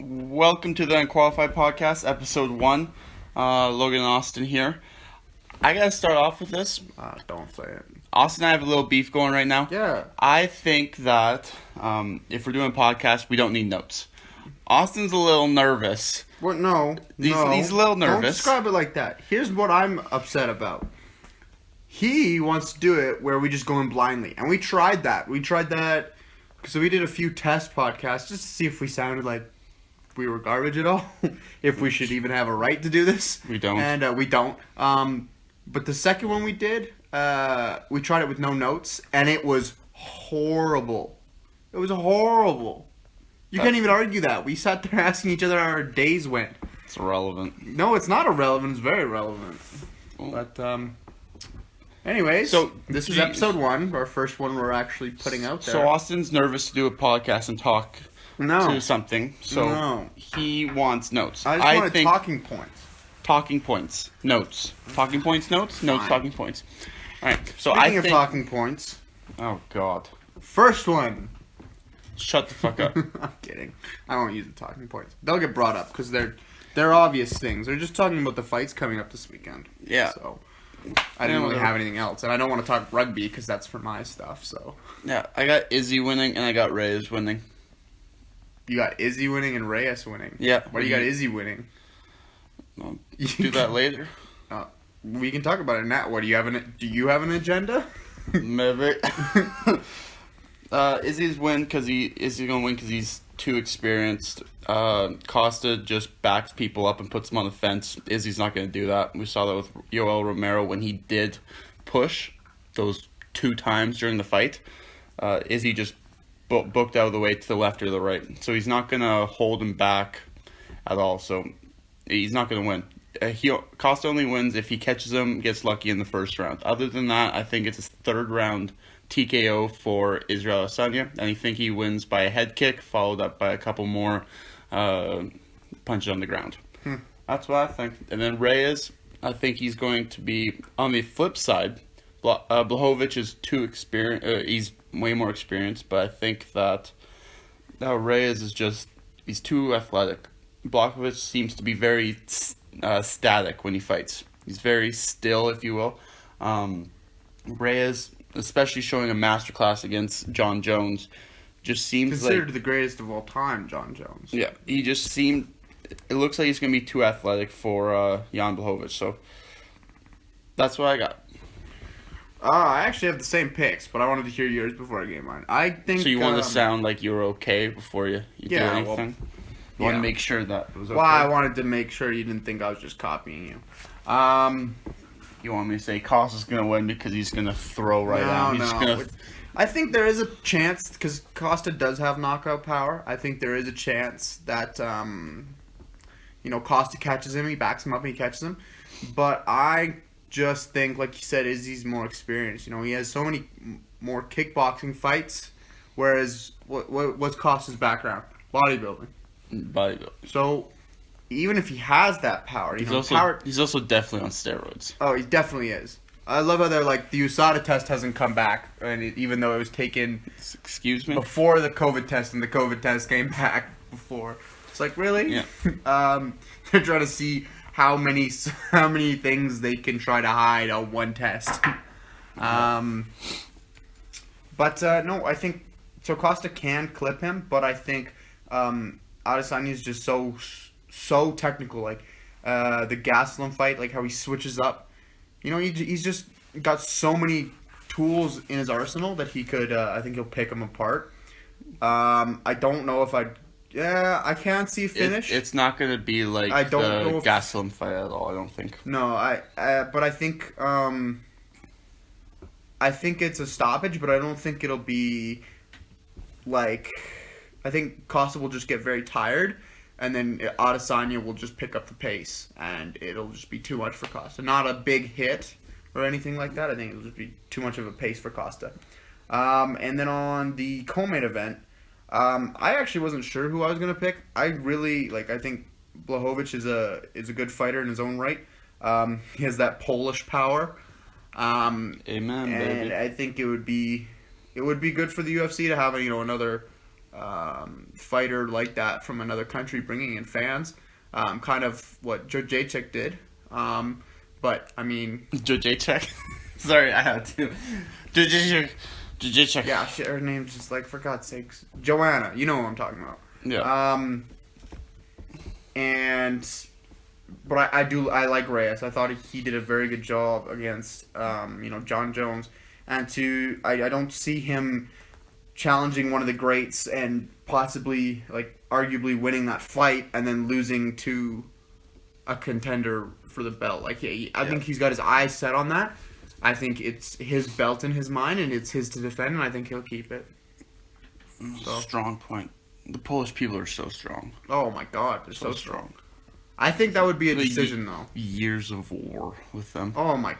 Welcome to the Unqualified Podcast, episode 1. Logan and Austin here. I gotta start off with this. Don't say it. Austin and I have a little beef going right now. Yeah. I think that if we're doing a podcast, we don't need notes. Austin's a little nervous. Well, no. He's a little nervous. Don't describe it like that. Here's what I'm upset about. He wants to do it where we just go in blindly. And we tried that. So we did a few test podcasts just to see if we sounded like we were garbage at all. If we should even have a right to do this. We don't. And we don't. But the second one we did, we tried it with no notes. And it was horrible. It was horrible. You can't even argue that. We sat there asking each other how our days went. It's irrelevant. No, it's not irrelevant. It's very relevant. But, anyways, so this is episode 1, our first one we're actually putting out there. So Austin's nervous to do a podcast and talk to something. So he wants notes. I just want talking points. Talking points. Notes. Talking points, notes? Notes, talking points. Alright, so Speaking of talking points. Oh, God. First one. Shut the fuck up. I'm kidding. I won't use the talking points. They'll get brought up because they're obvious things. They're just talking about the fights coming up this weekend. Yeah. So I didn't really have anything else. And I don't want to talk rugby because that's for my stuff. So yeah, I got Izzy winning and I got Reyes winning. You got Izzy winning and Reyes winning? Yeah. Why do you got Izzy winning? I'll do that later. We can talk about it now. What do you have an agenda? Maybe. Izzy's gonna win because he's too experienced. Costa just backs people up and puts them on the fence. Izzy's not gonna do that. We saw that with Yoel Romero when he did push those 2 times during the fight. Izzy just booked out of the way to the left or the right, so he's not gonna hold him back at all. So he's not gonna win. Costa only wins if he catches him, gets lucky in the first round. Other than that, I think it's his 3rd round TKO for Israel Adesanya, and I think he wins by a head kick, followed up by a couple more punches on the ground. That's what I think. And then Reyes, I think he's going to be on the flip side. Blachowicz is too experienced. He's way more experienced, but I think that Reyes is he's too athletic. Blachowicz seems to be very static when he fights. He's very still, if you will. Reyes, especially showing a masterclass against John Jones, just seems considered the greatest of all time, John Jones. Yeah, he just seemed. It looks like he's going to be too athletic for Jan Blachowicz, so that's what I got. I actually have the same picks, but I wanted to hear yours before I gave mine. I think. So you wanted to sound like you were okay before you do anything? You want to make sure that it was okay? Well, I wanted to make sure you didn't think I was just copying you. You want me to say Costa's going to win because he's going to throw out? No. I think there is a chance, because Costa does have knockout power. I think there is a chance that, Costa catches him, he backs him up, and he catches him. But I just think, like you said, Izzy's more experienced. He has so many more kickboxing fights, whereas what's Costa's background? Bodybuilding. So even if he has that power, he's also definitely on steroids. Oh, he definitely is. I love how they're like, the USADA test hasn't come back, and even though it was taken before the COVID test, and the COVID test came back before. It's like, really? Yeah. They're trying to see how many things they can try to hide on one test. But no, I think so. Costa can clip him, but I think Adesanya is just so technical. Like the Gastelum fight, like how he switches up. He's just got so many tools in his arsenal that he could. I think he'll pick them apart. I don't know if I can't see a finish. It's not going to be like the Gastelum fight at all. I don't think. No, but I think it's a stoppage, but I don't think it'll be like. I think Costa will just get very tired, and then Adesanya will just pick up the pace, and it'll just be too much for Costa. Not a big hit or anything like that. I think it'll just be too much of a pace for Costa. And then on the co-main event, I actually wasn't sure who I was going to pick. I think Blachowicz is a good fighter in his own right. He has that Polish power. Amen, and baby. I think it would be good for the UFC to have another fighter like that from another country bringing in fans. Kind of what Jacek did. But, I mean... Jacek? Sorry, I had to. Jacek. Yeah, shit, her name's just like, for God's sakes. Joanna, you know what I'm talking about. Yeah. But I like Reyes. I thought he did a very good job against, John Jones. And I don't see him challenging one of the greats and possibly, arguably winning that fight and then losing to a contender for the belt. I think he's got his eyes set on that. I think it's his belt in his mind and it's his to defend, and I think he'll keep it. So. Strong point. The Polish people are so strong. Oh my God, they're so strong. I think that would be a decision, though. Years of war with them. Oh my.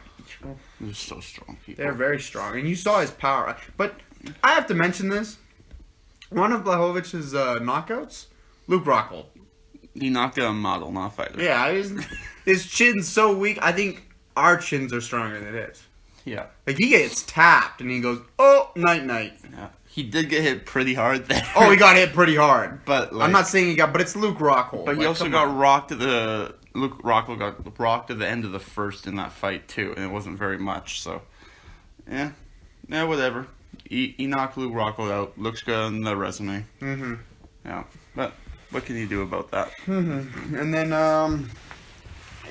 They're so strong people. They're very strong, and you saw his power. But I have to mention this. One of Blachowicz' knockouts, Luke Rockhold. He knocked out a model, not a fighter. Yeah, his chin's so weak. I think our chins are stronger than his. Yeah. He gets tapped, and he goes, oh, night-night. Yeah. He did get hit pretty hard there. Oh, he got hit pretty hard. But I'm not saying but it's Luke Rockhold. But he also got rocked at Luke Rockhold got rocked at the end of the first in that fight, too, and it wasn't very much, so... Yeah, whatever. He knocked Luke Rockhold out. Looks good on the resume. Mm-hmm. Yeah, but what can you do about that? Mm-hmm. And then,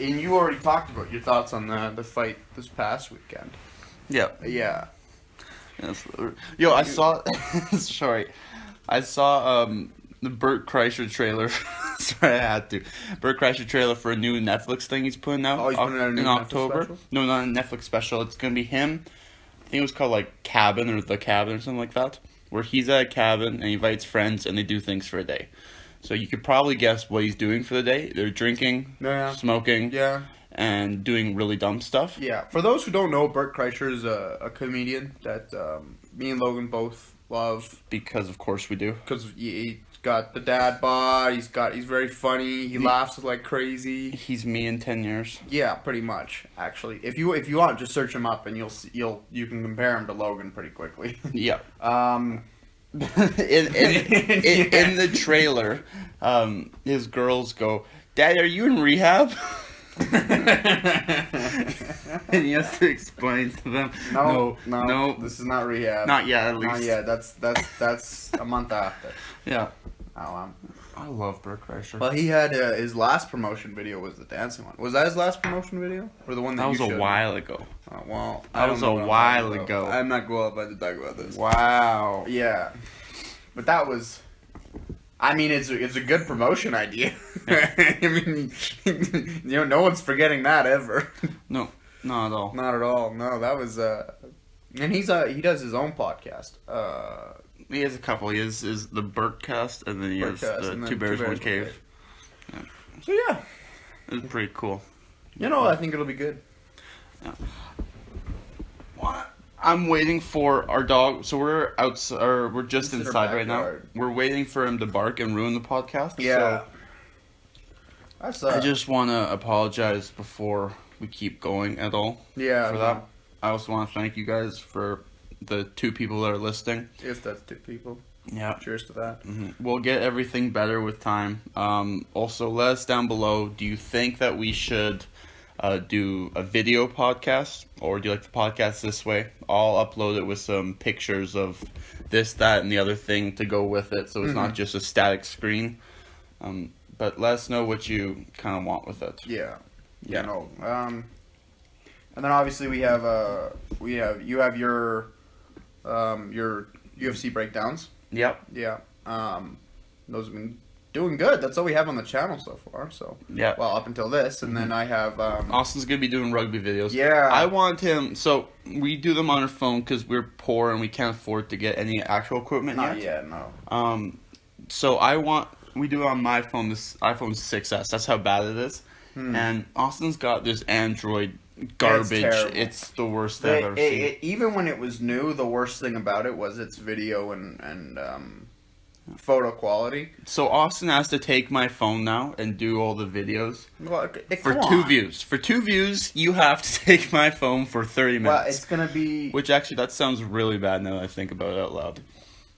and you already talked about your thoughts on the fight this past weekend. Yeah. Yeah. Yo, I saw... Sorry. I saw the Bert Kreischer trailer. Sorry, I had to. Bert Kreischer trailer for a new Netflix thing he's putting out, he's putting out a new in Netflix October. special? No, not a Netflix special. It's going to be him. I think it was called, Cabin or The Cabin or something like that. Where he's at a cabin and he invites friends and they do things for a day. So you could probably guess what he's doing for the day. They're drinking, smoking, and doing really dumb stuff. Yeah. For those who don't know, Bert Kreischer is a comedian that me and Logan both love. Because of course we do. Because he's got the dad bod. He's very funny. He laughs like crazy. He's me in 10 years. Yeah, pretty much. Actually, if you want, just search him up and you can compare him to Logan pretty quickly. Yeah. In Yeah. the trailer, his girls go, "Dad, are you in rehab?" And he has to explain to them, no, this is not rehab. not yet, at least. Not yet. That's a month after. Yeah. Oh, I love Bert Kreischer. well, he had his last promotion video was the dancing one. Was that his last promotion video, or the one that That was you a showed while ago. me? Oh, well, That was a while ago. I'm not qualified to talk about this. Wow. Yeah, but that was. I mean, it's a good promotion idea. I mean, no one's forgetting that ever. No, not at all. Not at all. No, that was. And he does his own podcast. He has a couple. He has the Bertcast, and then he has the Two Bears, One Cave. Yeah. So yeah, It's pretty cool. I think it'll be good. Yeah. What? I'm waiting for our dog. So we're outside, or we're just inside right now. We're waiting for him to bark and ruin the podcast. Yeah. So I just want to apologize before we keep going at all. Yeah. For that. I also want to thank you guys for the 2 people that are listening. If that's 2 people. Yeah. Cheers to that. Mm-hmm. We'll get everything better with time. Also, let us down below. Do you think that we should do a video podcast, or do you like the podcast this way? I'll upload it with some pictures of this, that, and the other thing to go with it, so it's not just a static screen. But let us know what you kind of want with it. Yeah. And then obviously you have your UFC breakdowns. Yep. Yeah. Those have been doing good. That's all we have on the channel so far. So yeah. Well, up until this, and then I have Austin's gonna be doing rugby videos. Yeah. I want him. So we do them on our phone because we're poor and we can't afford to get any actual equipment not yet. yet. No. So we do it on my phone, this iPhone 6S. That's how bad it is. And Austin's got this Android garbage. It's the worst thing I've ever seen. Even when it was new, the worst thing about it was its video and photo quality. So Austin has to take my phone now and do all the videos. Well, for 2 views. For 2 views, you have to take my phone for 30 minutes. Well, it's going to be... Which actually, that sounds really bad now that I think about it out loud.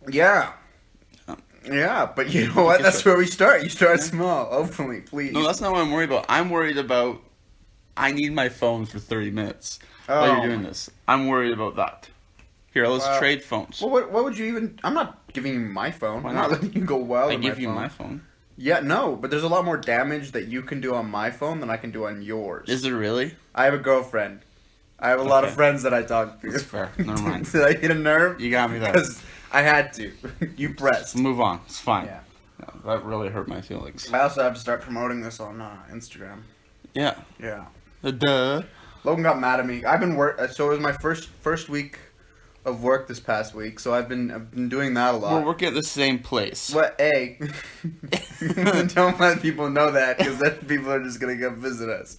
Yeah. Yeah, but you know what? That's where we start. You start small. Hopefully, please. No, that's not what I'm worried about. I'm worried about I need my phone for 30 minutes while you're doing this. I'm worried about that. Here, let's trade phones. Well, what would you even... I'm not giving you my phone. I'm not letting you go wild I on give my you phone. my phone. Yeah, no, but there's a lot more damage that you can do on my phone than I can do on yours. Is there really? I have a girlfriend. I have a lot of friends that I talk to. That's fair. Never mind. Did I hit a nerve? You got me there. Because I had to. You pressed. Let's move on. It's fine. Yeah. No, that really hurt my feelings. I also have to start promoting this on Instagram. Yeah. Yeah. Duh. Logan got mad at me. I've been so it was my first week of work this past week, so I've been doing that a lot. We're working at the same place. What? Don't let people know that, because then people are just gonna come visit us.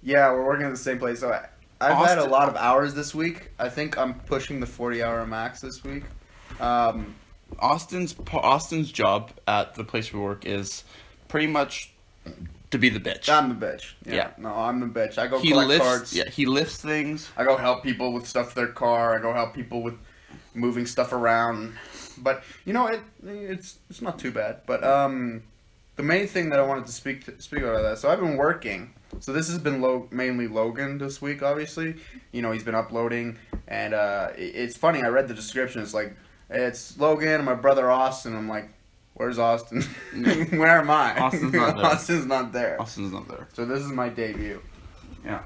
Yeah, we're working at the same place. So I've had a lot of hours this week. I think I'm pushing the 40-hour max this week. Austin's job at the place we work is pretty much to be the bitch. I'm the bitch. Yeah. No, I'm the bitch. I go collect cards. Yeah, he lifts things. I go help people with stuff for their car. I go help people with moving stuff around. But you know, it's not too bad. But the main thing that I wanted to speak about that. So I've been working. So this has been mainly Logan this week. Obviously, you know, he's been uploading, and it's funny. I read the description. It's like, it's Logan and my brother Austin. I'm like, where's Austin? Where am I? Austin's not there. Austin's not there. Austin's not there. So this is my debut. Yeah.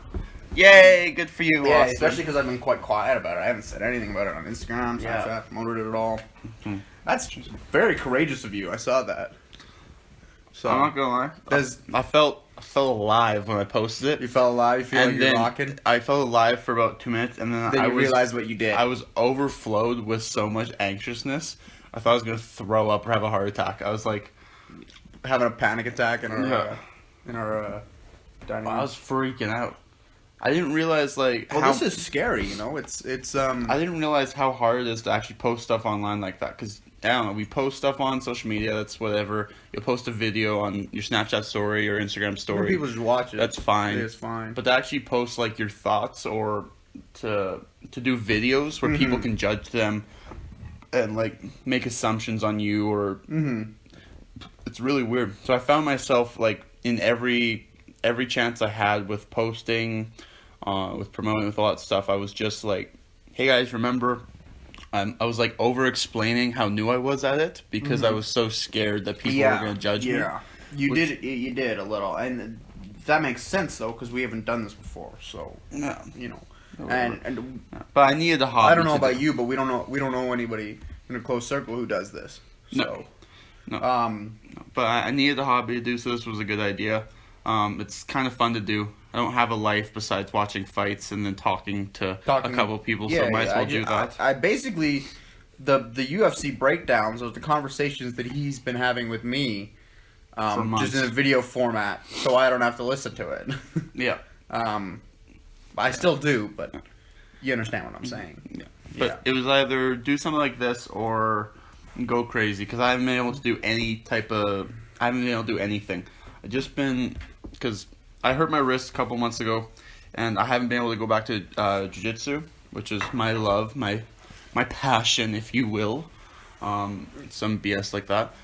Yay! Good for you, Yeah, Austin. especially because I've been quite quiet about it. I haven't said anything about it on Instagram, Snapchat, promoted it at all. Mm-hmm. That's very courageous of you. I saw that. So I'm not gonna lie. I felt alive when I posted it. You felt alive. You feel like you're rocking. I felt alive for about 2 minutes, and then I realized what you did. I was overflowed with so much anxiousness. I thought I was gonna throw up or have a heart attack. I was like having a panic attack in our dining room. I was freaking out. I didn't realize this is scary. You know, it's I didn't realize how hard it is to actually post stuff online like that, because I don't know, we post stuff on social media, that's whatever. You'll post a video on your Snapchat story or Instagram story. People just watch it. That's fine. It's fine. But to actually post like your thoughts, or to do videos where people can judge them and like make assumptions on you, or it's really weird. So I found myself like in every chance I had with posting, with promoting, with all that stuff, I was just like, hey guys, remember, I was like over explaining how new I was at it, because I was so scared that people were going to judge me. Yeah, you did a little, and that makes sense though, because we haven't done this before, so you know. And but I needed a hobby. I don't know about you, but we don't know anybody in a close circle who does this. So. No. But I needed a hobby to do, so this was a good idea. It's kind of fun to do. I don't have a life besides watching fights and then talking to a couple of people, so might as well do that. I basically, the UFC breakdowns, or the conversations that he's been having with me, just in a video format, so I don't have to listen to it. Yeah. I still do, but you understand what I'm saying. Yeah. But it was either do something like this or go crazy, because I haven't been able to do I haven't been able to do anything. I've just been, because I hurt my wrist a couple months ago, and I haven't been able to go back to jiu-jitsu, which is my love, my passion, if you will. Some BS like that.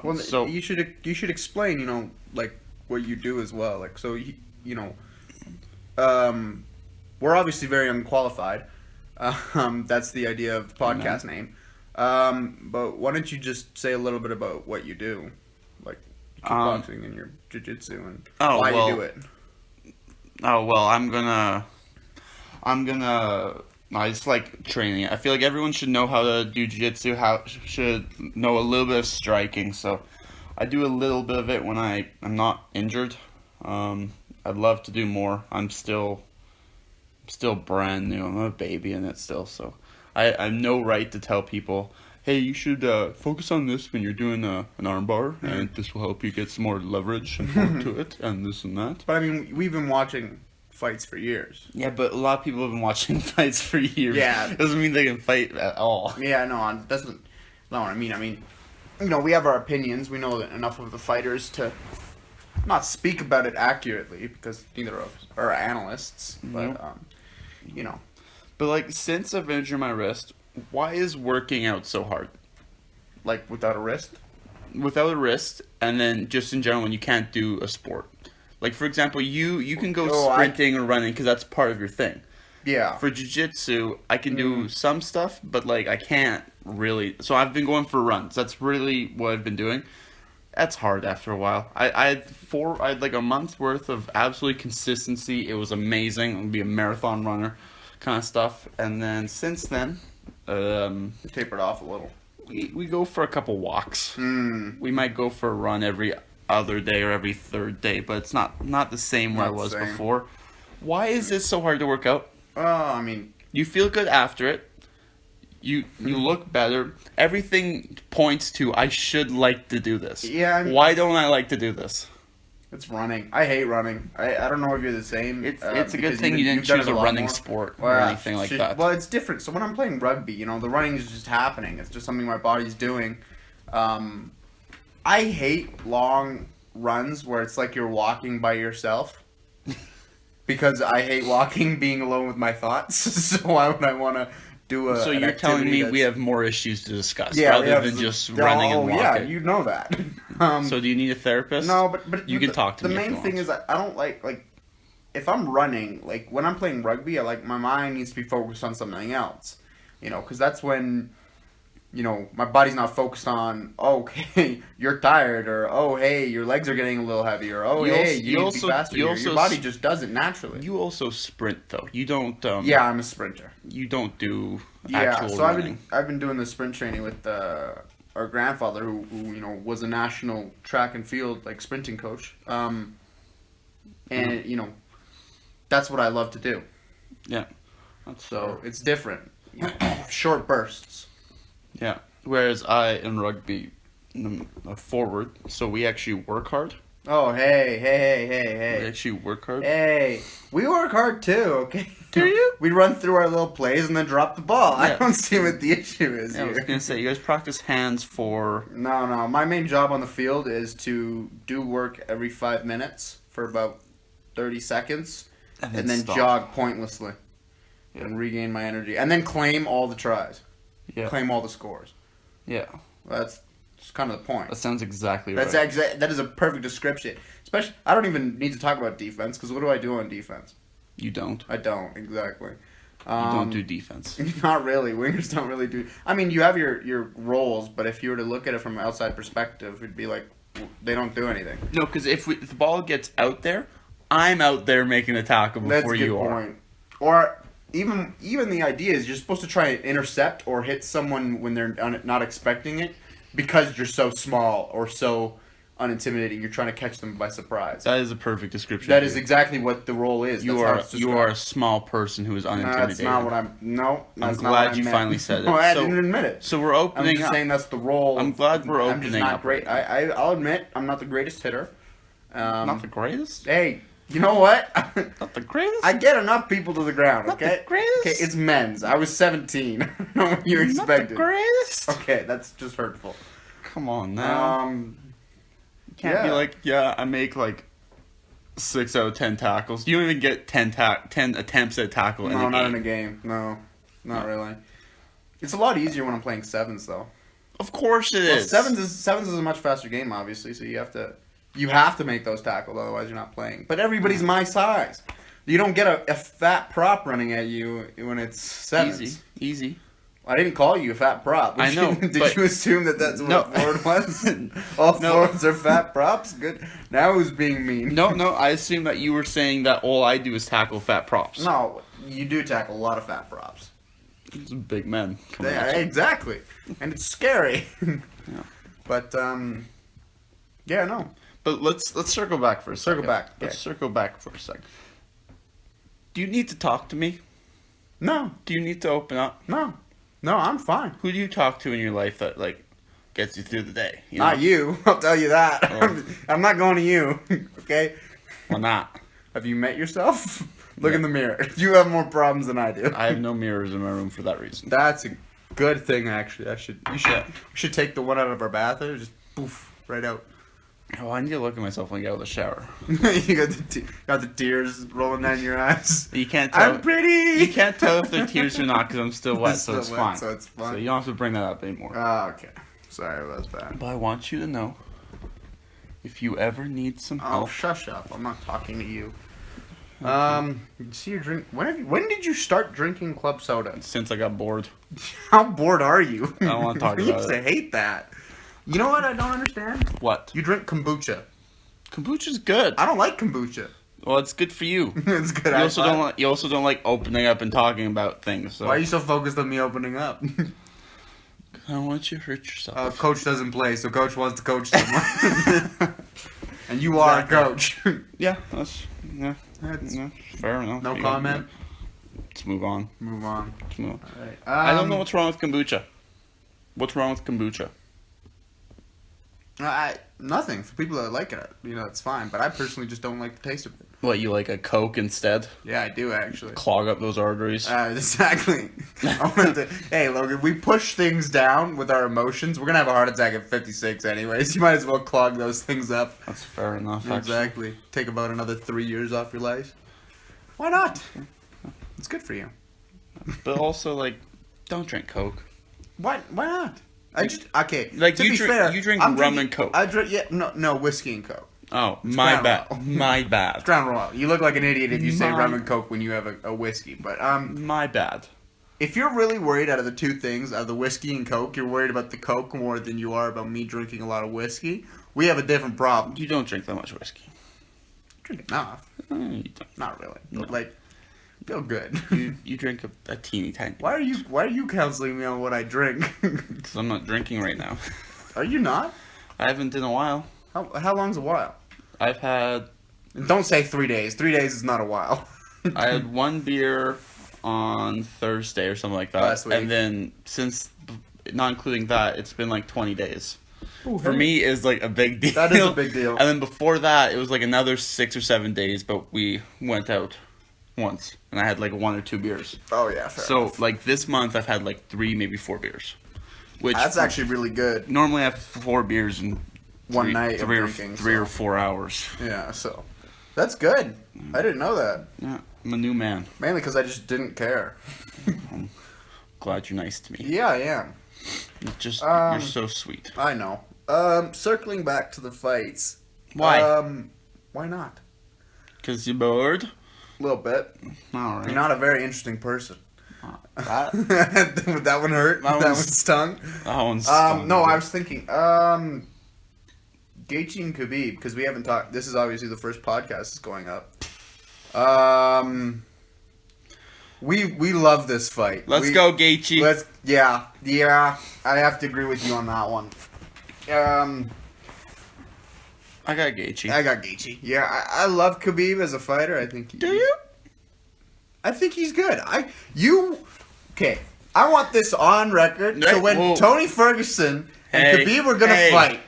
Well, so you should explain, you know, like what you do as well. Like, so you know, we're obviously very unqualified. That's the idea of the podcast name. But why don't you just say a little bit about what you do, like kickboxing and your jiu-jitsu, and why you do it? Oh well, I just like training. I feel like everyone should know how to do jiu-jitsu, should know a little bit of striking. So I do a little bit of it when I'm not injured. I'd love to do more. I'm still brand new. I'm a baby in it still, so I have no right to tell people, hey, you should focus on this when you're doing an armbar, and this will help you get some more leverage and more to it, and this and that. But I mean, we've been watching fights for years. Yeah, but a lot of people have been watching fights for years. Yeah. Doesn't mean they can fight at all. Yeah, no, that's not what I mean. I mean, you know, we have our opinions. We know enough of the fighters to not speak about it accurately, because neither of us are analysts, but, you know. But, like, since I've injured my wrist, why is working out so hard? Like without a wrist? Without a wrist, and then just in general when you can't do a sport. Like, for example, you can go sprinting or running because that's part of your thing. Yeah. For jiu-jitsu, I can do some stuff, but, like, I can't really. So I've been going for runs. That's really what I've been doing. That's hard after a while. I had like a month's worth of absolute consistency. It was amazing. I'm going to be a marathon runner kind of stuff. And then since then, tapered off a little. We go for a couple walks. We might go for a run every other day or every third day, but it's not the same where I was before. Why is it so hard to work out? I mean, you feel good after it. You look better. Everything points to I should like to do this. Yeah. Why don't I like to do this? It's running. I hate running. I don't know if you're the same. It's a good thing you didn't choose a running sport or anything like that. Well, it's different. So when I'm playing rugby, the running is just happening. It's just something my body's doing. I hate long runs where it's like you're walking by yourself. Because I hate walking, being alone with my thoughts. So why would I want to do a? So you're telling me we have more issues to discuss rather than just running and walking. Yeah, you know that. So do you need a therapist? No, but you can talk to me. The main thing is I don't like if I'm running, like when I'm playing rugby, my mind needs to be focused on something else. Because that's when my body's not focused on, okay, you're tired, or, oh, hey, your legs are getting a little heavier, or, oh, you need to be faster. Your body just does it naturally. You also sprint, though. You don't... yeah, I'm a sprinter. You don't do actual running. I've been doing the sprint training with our grandfather, who was a national track and field, sprinting coach. And, that's what I love to do. Yeah. So, it's different. Short bursts. Yeah. Whereas I, in rugby, am a forward, so we actually work hard. Oh, hey. We actually work hard. Hey, we work hard too, okay? Do you? We run through our little plays and then drop the ball. Yeah. I don't see what the issue is here. I was going to say, you guys practice hands for... No. My main job on the field is to do work every 5 minutes for about 30 seconds and then jog pointlessly and regain my energy. And then claim all the tries. Yeah. Claim all the scores. Yeah. That's kind of the point. That sounds exactly right. That is a perfect description. Especially, I don't even need to talk about defense, because what do I do on defense? You don't. I don't, exactly. You don't do defense. Not really. Wingers don't really do... I mean, you have your roles, but if you were to look at it from an outside perspective, it'd be like, they don't do anything. No, because if the ball gets out there, I'm out there making the tackle before you are. That's a good point. Or... Even the idea is you're supposed to try and intercept or hit someone when they're not expecting it, because you're so small or so unintimidating. You're trying to catch them by surprise. That is a perfect description. That is exactly what the role is. You are a small person who is unintimidating. That's not what I'm... No, that's I'm not what glad you finally said it. No, I didn't admit it. So we're opening I'm just saying that's the role. I'm glad we're opening I'm just not up. great. I'll admit I'm not the greatest hitter. Not the greatest? Hey, you know what? Not the greatest? I get enough people to the ground, okay? Not the greatest? Okay, it's men's. I was 17. I don't know what you expected. Not the greatest? Okay, that's just hurtful. Come on now. You can't be like, I make 6 out of 10 tackles. You don't even get 10 attempts at tackle in a game. No, not in a game. No, not really. It's a lot easier when I'm playing sevens, though. Of course it is. Sevens is a much faster game, obviously, so you have to make those tackles, otherwise you're not playing. But everybody's my size. You don't get a fat prop running at you when it's sevens. Easy. I didn't call you a fat prop. I know. Did you assume that's what a forward was? All forwards are fat props? Good. Now who's being mean? No, I assume that you were saying that all I do is tackle fat props. No, you do tackle a lot of fat props. It's big men. Exactly. And it's scary. Yeah. But, yeah, no. But let's circle back for a second. Let's Okay. circle back for a second. Do you need to talk to me? No. Do you need to open up? No, I'm fine. Who do you talk to in your life that gets you through the day? Not you. I'll tell you that. Oh. I'm not going to you. Okay? Why not? Have you met yourself? Look in the mirror. You have more problems than I do. I have no mirrors in my room for that reason. That's a good thing, actually. We should take the one out of our bathroom, just poof, right out. Oh, I need to look at myself when I get out of the shower. You got the tears rolling down your eyes. You can't tell. I'm pretty. You can't tell if they're tears or not because I'm still wet, so it's fine. So it's fine. So you don't have to bring that up anymore. Oh, okay. Sorry about that. But I want you to know, if you ever need some Oh, help... shush up. I'm not talking to you. See your drink. When did you start drinking club soda? Since I got bored. How bored are you? I don't want to talk I about used to it. hate that. You know what I don't understand? What? You drink kombucha. Kombucha's good. I don't like kombucha. Well, it's good for you. It's good. You also don't like opening up and talking about things. So. Why are you so focused on me opening up? I don't want you to hurt yourself. Coach doesn't play, so coach wants to coach someone. And you are a coach. Yeah, that's fair enough. No comment. Let's move on. Move on. Let's move. All right. I don't know what's wrong with kombucha. What's wrong with kombucha? Nothing. For people that like it, it's fine. But I personally just don't like the taste of it. What, you like a Coke instead? Yeah, I do actually. Clog up those arteries? Exactly. Hey, Logan, we push things down with our emotions. We're gonna have a heart attack at 56 anyways. You might as well clog those things up. That's fair enough, Exactly. Take about another 3 years off your life. Why not? It's good for you. But also, don't drink Coke. Why not? Okay. Like, to you be drink- fair, you drink I'm rum drinking- and Coke. I drink no whiskey and Coke. Oh, It's my Crown bad. Royal. My bad. Crown Royal. You look like an idiot if you say My- rum and Coke when you have a whiskey. But My bad. if you're really worried out of the two things, out of the whiskey and Coke, you're worried about the Coke more than you are about me drinking a lot of whiskey, we have a different problem. You don't drink that much whiskey. Drink enough. You don't. Not really. No. But, feel good. You drink a teeny tiny. Why are you counseling me on what I drink? Because I'm not drinking right now. Are you not? I haven't in a while. How long's a while? I've had... And don't say 3 days. 3 days is not a while. I had one beer on Thursday or something like that. Last week. And then, since, not including that, it's been 20 days. Ooh, For hey. me, it's a big deal. That is a big deal. And then before that, it was another 6 or 7 days, but we went out once. And I had 1 or 2 beers. Oh yeah, fair So, enough. this month, I've had 3, maybe 4 beers. Which That's actually really good. normally I have 4 beers in One night of three drinking, or 4 hours. Yeah, so that's good. I didn't know that. Yeah, I'm a new man. Mainly because I just didn't care. I'm glad you're nice to me. Yeah, I am. You're so sweet. I know. Circling back to the fights. Why? Why not? Because you're bored? A little bit. Alright. You're not a very interesting person. That, That one hurt. That one stung. that one's stung, No, dude. I was thinking, Gaethje and Khabib, because we haven't talked. This is obviously the first podcast that's going up. We love this fight. Let's go, Gaethje. Yeah. I have to agree with you on that one. I got Gaethje. I got Gaethje. Yeah, I love Khabib as a fighter. I think. Do you? I think he's good. Okay. I want this on record. So when Whoa. Tony Ferguson and Hey, Khabib were gonna hey. fight,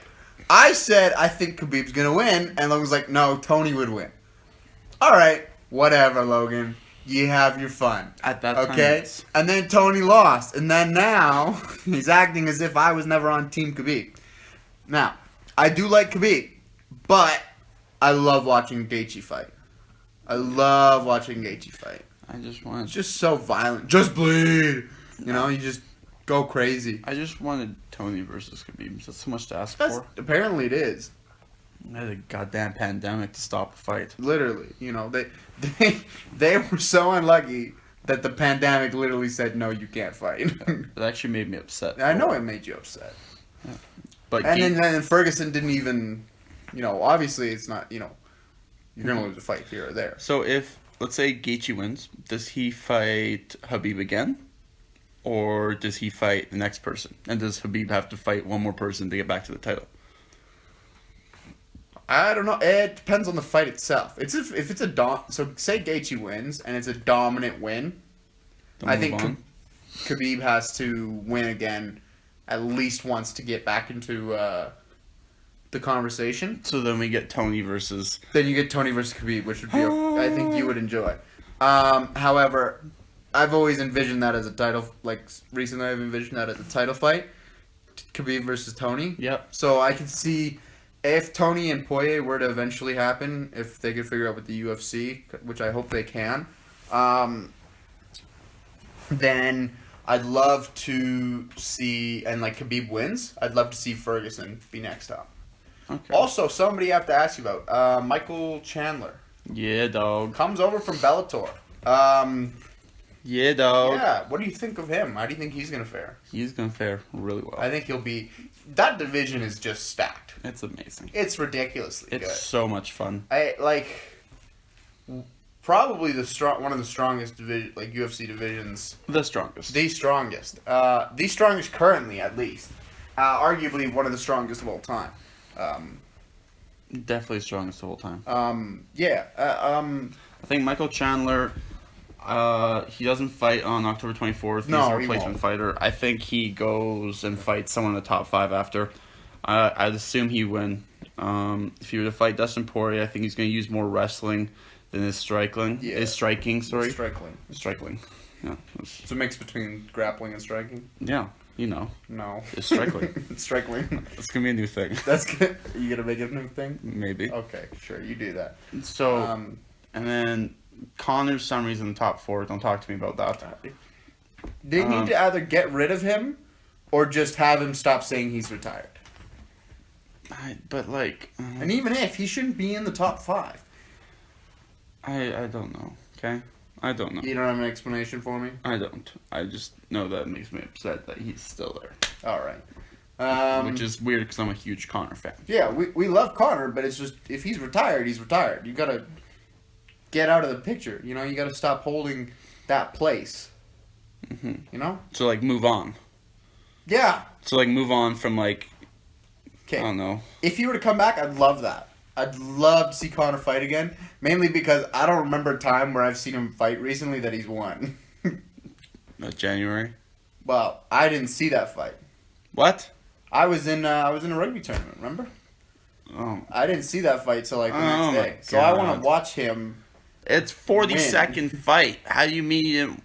I said I think Khabib's gonna win, and Logan was like, "No, Tony would win." All right, whatever, Logan. You have your fun. At that time, Okay, yes. and then Tony lost, and then now he's acting as if I was never on Team Khabib. Now, I do like Khabib, but I love watching Gaethje fight. I love watching Gaethje fight. I just wanted. It's just so violent. Just bleed. You just go crazy. I just wanted Tony versus Khabib. That's so much to ask That's, for. apparently it is. I had a goddamn pandemic to stop the fight. Literally. They were so unlucky that the pandemic literally said, no, you can't fight. It actually made me upset. I know it made you upset. But And then Ferguson didn't even, obviously it's not, you're going to lose a fight here or there. So if, let's say Gaethje wins, does he fight Khabib again? Or does he fight the next person? And does Khabib have to fight one more person to get back to the title? I don't know. It depends on the fight itself. If it's so say Gaethje wins and it's a dominant win, Then I move think on. Khabib has to win again at least once to get back into the conversation. So then we get Tony versus... Then you get Tony versus Khabib, which would be I think you would enjoy. However, I've always envisioned that as a title. Recently, I've envisioned that as a title fight, Khabib versus Tony. Yep. So I can see if Tony and Poirier were to eventually happen, if they could figure out with the UFC, which I hope they can, then I'd love to see, and like Khabib wins, I'd love to see Ferguson be next up. Okay. Also, somebody I have to ask you about, Michael Chandler. Yeah, dog. Comes over from Bellator. Yeah, dog. Yeah, what do you think of him? How do you think he's going to fare? He's going to fare really well. I think he'll be... That division is just stacked. It's amazing. It's ridiculously good. It's so much fun. Probably one of the strongest UFC divisions. The strongest. The strongest. The strongest currently, at least. Arguably one of the strongest of all time. Definitely the strongest of all time. I think Michael Chandler, he doesn't fight on October 24th. He's a replacement fighter. I think he goes and fights someone in the top 5 after. I'd assume he win. If he were to fight Dustin Poirier, I think he's going to use more wrestling than his striking. Yeah. His striking, sorry. Striking. Yeah. It's a mix between grappling and striking? Yeah, you know. No. It's striking. Striking. It's going to be a new thing. That's good. Are you going to make it a new thing? Maybe. Okay, sure. You do that. So, and then Connor's some reason in the top 4. Don't talk to me about that. They need to either get rid of him or just have him stop saying he's retired. And even if, he shouldn't be in the top 5. I don't know, okay? I don't know. You don't have an explanation for me? I don't. I just know that it makes me upset that he's still there. Alright. Which is weird because I'm a huge Connor fan. Yeah, we love Connor, but it's just, if he's retired, he's retired. You gotta get out of the picture. You know, you gotta stop holding that place. Mm-hmm. You know? So, move on. Yeah. So, move on from, I Okay. don't know. If he were to come back, I'd love that. I'd love to see Connor fight again. Mainly because I don't remember a time where I've seen him fight recently that he's won. January? Well, I didn't see that fight. What? I was in a rugby tournament, remember? Oh. I didn't see that fight till the next day. So God. I want to watch him. It's 40-second fight. How do you mean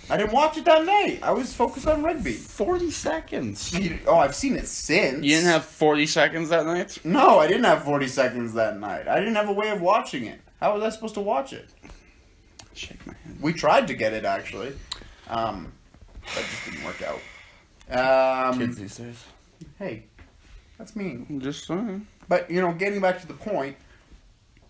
I didn't watch it that night. I was focused on rugby. 40 seconds? I've seen it since. You didn't have 40 seconds that night? No, I didn't have 40 seconds that night. I didn't have a way of watching it. How was I supposed to watch it? Shake my head. We tried to get it, actually. That just didn't work out. Kids these days. Hey, that's mean. I'm just saying. But, getting back to the point,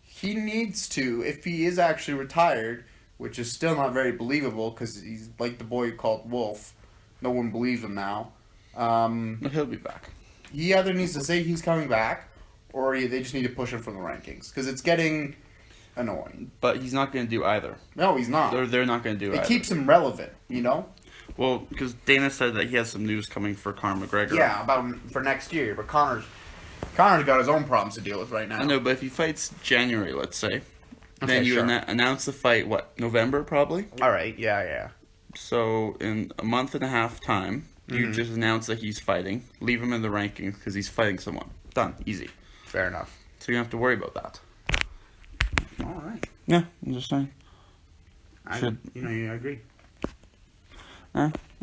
he needs to, if he is actually retired, which is still not very believable because he's like the boy called Wolf. No one believes him now. But he'll be back. He either needs to say he's coming back, or they just need to push him from the rankings because it's getting annoying. But he's not going to do either. No, he's not. They're not going to do either. It keeps him relevant, Well, because Dana said that he has some news coming for Conor McGregor. Yeah, for next year. But Conor's got his own problems to deal with right now. I know, but if he fights January, let's say, okay, then you sure. announce the fight, November probably? All right, yeah. So, in a month and a half time, you just announce that he's fighting, leave him in the rankings because he's fighting someone. Done. Easy. Fair enough. So you don't have to worry about that. All right. Yeah, I'm just saying. I agree.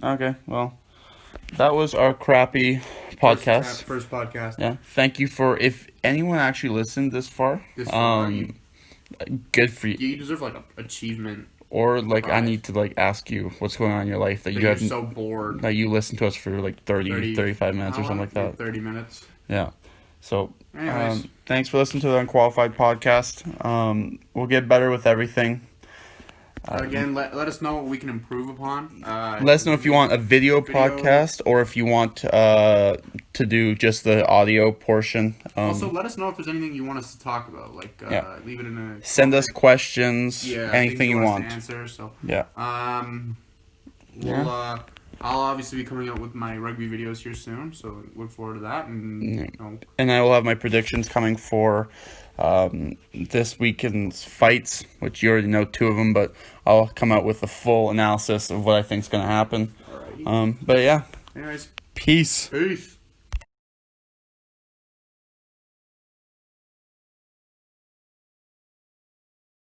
Okay, well, that was our crappy podcast. First podcast. Yeah, thank you if anyone actually listened this far. Good for you. You deserve an achievement. Or I need to ask you what's going on in your life that you're so bored. That you listen to us for 30 35 minutes or something like that. 30 minutes. Yeah. So, anyways, thanks for listening to the Unqualified Podcast. We'll get better with everything. Again, let us know what we can improve upon. Let us know if you want a video podcast or if you want to do just the audio portion. Also, let us know if there's anything you want us to talk about. Leave it in a... Send us questions, anything you want. To answer, so. Yeah. I'll obviously be coming out with my rugby videos here soon, so look forward to that. And I will have my predictions coming for this weekend's fights, which you already know 2 of them, but I'll come out with a full analysis of what I think is going to happen. Alrighty. But yeah. Anyways. Peace. Peace.